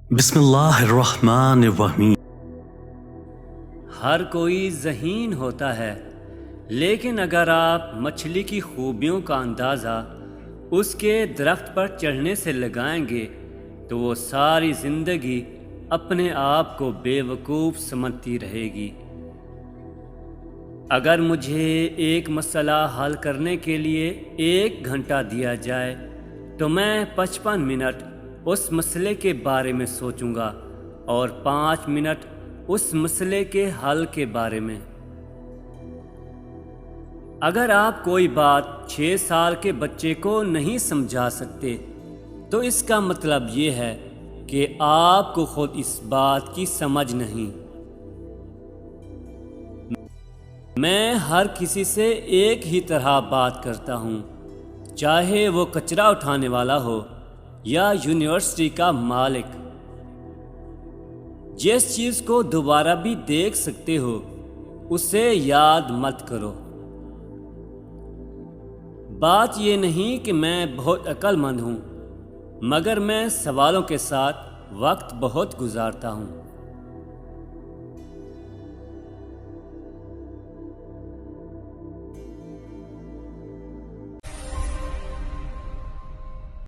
बिस्मिल्लाहिर्रहमानिर्रहीम। हर कोई ज़हीन होता है, लेकिन अगर आप मछली की खूबियों का अंदाज़ा उसके दरख्त पर चढ़ने से लगाएंगे तो वो सारी ज़िंदगी अपने आप को बेवकूफ़ समझती रहेगी। अगर मुझे एक मसला हल करने के लिए 1 घंटा दिया जाए तो मैं 55 मिनट उस मसले के बारे में सोचूंगा और 5 मिनट उस मसले के हल के बारे में। अगर आप कोई बात 6 साल के बच्चे को नहीं समझा सकते तो इसका मतलब ये है कि आपको खुद इस बात की समझ नहीं। मैं हर किसी से एक ही तरह बात करता हूँ, चाहे वो कचरा उठाने वाला हो या यूनिवर्सिटी का मालिक। जिस चीज़ को दोबारा भी देख सकते हो उसे याद मत करो। बात ये नहीं कि मैं बहुत अक्लमंद हूँ, मगर मैं सवालों के साथ वक्त बहुत गुजारता हूँ।